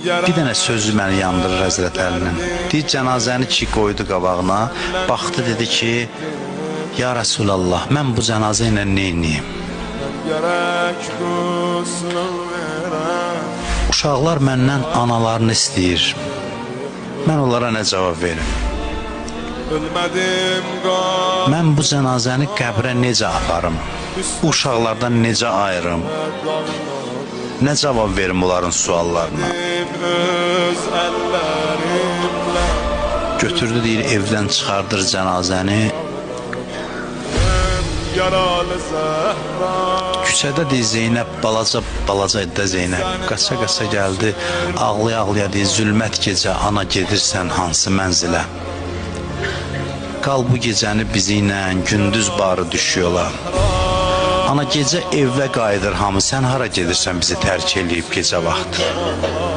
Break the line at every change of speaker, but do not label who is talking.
Bir dənə sözü məni yandırır Həzrət Əlinin. Deyir, cənazəni ki qoydu qabağına, baxdı, dedi ki, ya Rasulallah, mən bu cənazə ilə neyniyim? Uşaqlar məndən analarını istəyir. Mən onlara nə cavab verim? Mən bu cənazəni qəbrə necə aparım? Uşaqlardan necə ayırım? Nə cavab verim onların suallarına? Götürdü, deyir, evdən çıxardır cənazəni. Küçədə deyir, Zeynəb, balaca idi Zeynəb. Qaça gəldi, ağlaya deyir, zülmət gecə, ana gedirsən hansı mənzilə? Qal bu gecəni bizi ilə, gündüz barı düşüyorlar. Ana gecə evə qayıdır hamı, sən hara gedirsən bizi tərk eləyib gecə vaxtı?